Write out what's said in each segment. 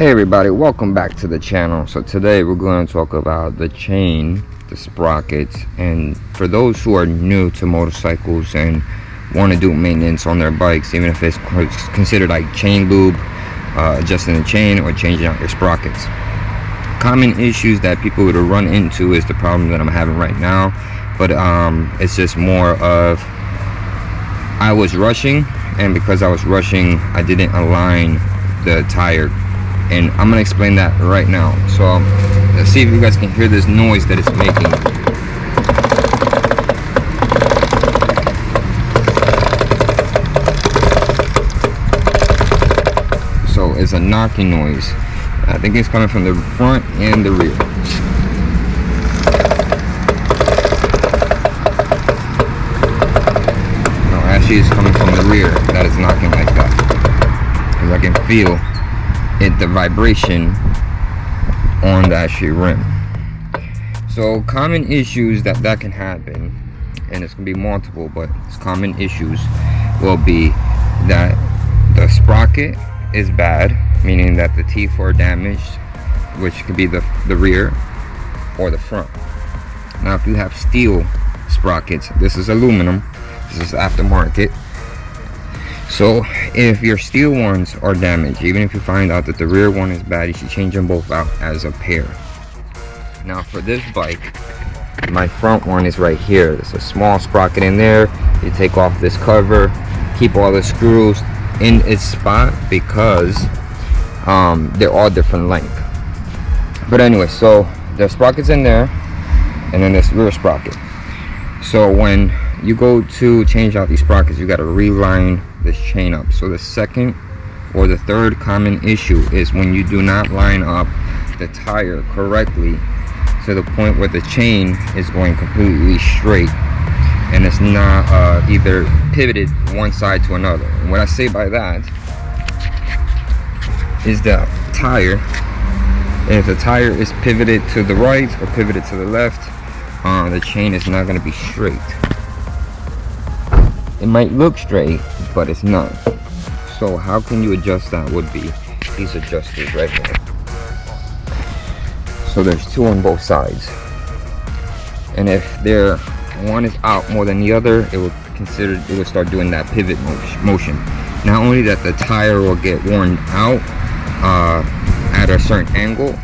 Hey everybody, welcome back to the channel. So today we're going to talk about the chain, the sprockets, and for those who are new to motorcycles and want to do maintenance on their bikes, even if it's considered like chain lube, adjusting the chain or changing out your sprockets. Common issues that people would run into is the problem that I'm having right now, but it's just more of I was rushing, and because I was rushing I didn't align the tire, and I'm gonna explain that right now. So let's see if you guys can hear this noise that it's making. So it's a knocking noise. I think it's coming from the front and the rear. No, actually it's coming from the rear that is knocking like that, because I can feel the vibration on the actual rim. So common issues that can happen, and it's gonna be multiple, but it's common issues, will be that the sprocket is bad, meaning that the teeth are damaged, which could be the rear or the front. Now if you have steel sprockets, this is aluminum, this is aftermarket. So if your steel ones are damaged, even if you find out that the rear one is bad, you should change them both out as a pair. Now for this bike, my front one is right here. There's a small sprocket in there. You take off this cover, keep all the screws in its spot, because they're all different length. But anyway, so the sprocket's in there, and then this rear sprocket. So when you go to change out these sprockets, you got to reline this chain up. So the second or the third common issue is when you do not line up the tire correctly to the point where the chain is going completely straight and it's not either pivoted one side to another. And what I say by that is the tire, and if the tire is pivoted to the right or pivoted to the left, the chain is not going to be straight. It might look straight, but it's not. So how can you adjust that? Would be these adjusters right here. So there's two on both sides, and if one is out more than the other, it will start doing that pivot motion. Not only that, the tire will get worn out at a certain angle,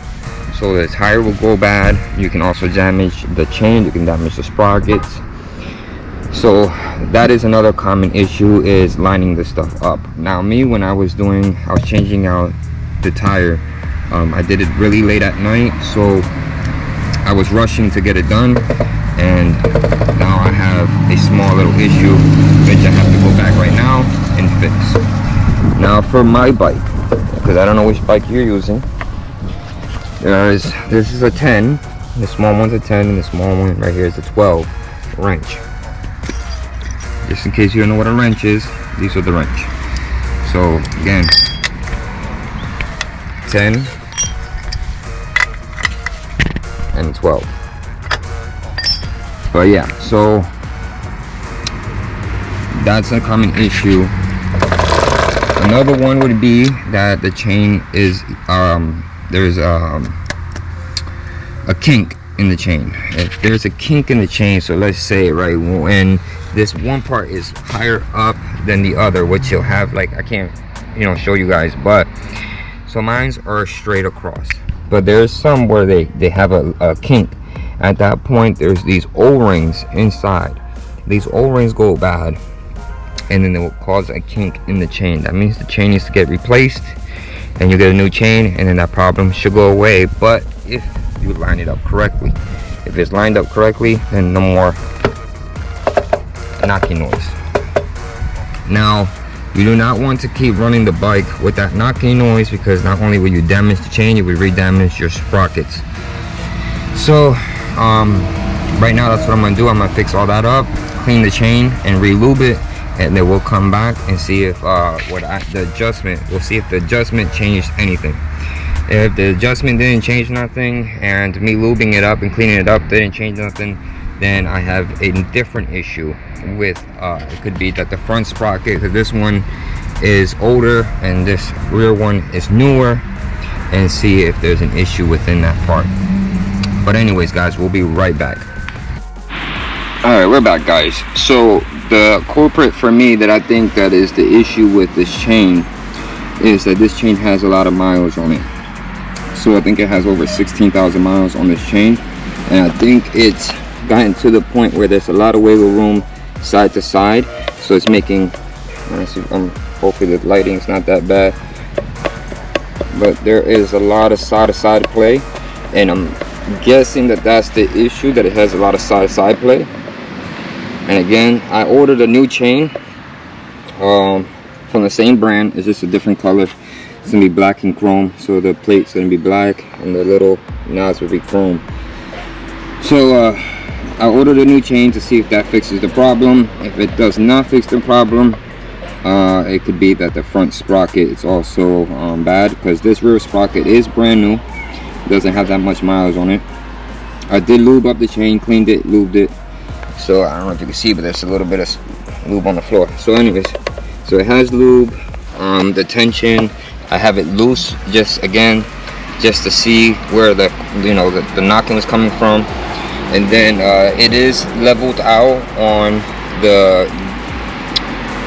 so the tire will go bad. You can also damage the chain, you can damage the sprockets. So that is another common issue, is lining this stuff up. Now me, when I was changing out the tire, I did it really late at night, so I was rushing to get it done, and now I have a small little issue which I have to go back right now and fix. Now for my bike, because I don't know which bike you're using, this is a 10, the small one's a 10, and the small one right here is a 12 wrench. Just in case you don't know what a wrench is, these are the wrench. So again, 10 and 12. But yeah, so that's a common issue. Another one would be that the chain is there's a kink in the chain. If there's a kink in the chain, so let's say right when this one part is higher up than the other, which you'll have, like, I can't show you guys, but so mines are straight across, but there's some where they have a kink. At that point, there's these O-rings inside. These O-rings go bad, and then it will cause a kink in the chain. That means the chain needs to get replaced, and you get a new chain, and then that problem should go away. But if you line it up correctly, if it's lined up correctly, then no more knocking noise. Now you do not want to keep running the bike with that knocking noise, because not only will you damage the chain, you will re-damage your sprockets. So right now that's what I'm gonna do. I'm gonna fix all that up, clean the chain and re-lube it, and then we'll come back and see if the adjustment changed anything. If the adjustment didn't change nothing, and me lubing it up and cleaning it up didn't change nothing, then I have a different issue with it could be that the front sprocket, because this one is older and this rear one is newer, and see if there's an issue within that part. But anyways guys, we'll be right back. Alright, we're back guys. So the culprit for me that I think that is the issue with this chain is that this chain has a lot of miles on it. So I think it has over 16,000 miles on this chain, and I think it's gotten to the point where there's a lot of wiggle room side to side, so it's making, hopefully the lighting's not that bad, but there is a lot of side to side play, and I'm guessing that that's the issue, that it has a lot of side to side play. And again, I ordered a new chain from the same brand. It's just a different color. It's gonna be black and chrome, so the plate's gonna be black and the little knobs will be chrome. So I ordered a new chain to see if that fixes the problem. If it does not fix the problem, it could be that the front sprocket is also bad, because this rear sprocket is brand new. It doesn't have that much miles on it. I did lube up the chain, cleaned it, lubed it. So I don't know if you can see, but there's a little bit of lube on the floor. So anyways, so it has lube. The tension, I have it loose just to see where the the knocking was coming from. And then it is leveled out on the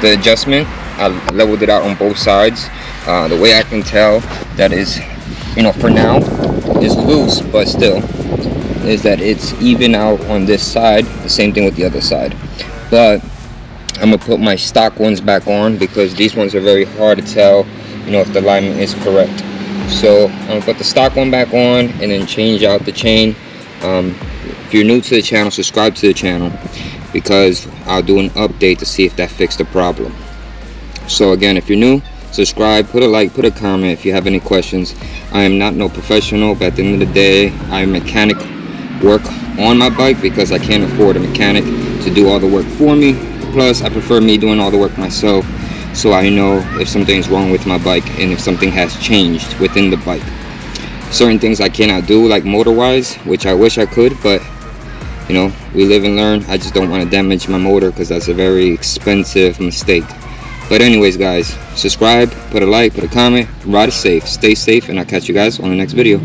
adjustment. I leveled it out on both sides. The way I can tell that is, for now it's loose, but still is that it's even out on this side. The same thing with the other side. But I'm gonna put my stock ones back on, because these ones are very hard to tell if the alignment is correct. So I'm gonna put the stock one back on and then change out the chain. If you're new to the channel, subscribe to the channel, because I'll do an update to see if that fixed the problem. So again, if you're new, subscribe, put a like, put a comment if you have any questions. I am not no professional, but at the end of the day, I mechanic work on my bike because I can't afford a mechanic to do all the work for me. Plus I prefer me doing all the work myself, so I know if something's wrong with my bike and if something has changed within the bike. Certain things I cannot do, like motor wise, which I wish I could, but we live and learn. I just don't want to damage my motor, because that's a very expensive mistake. But anyways guys, subscribe, put a like, put a comment, ride safe, stay safe, and I'll catch you guys on the next video.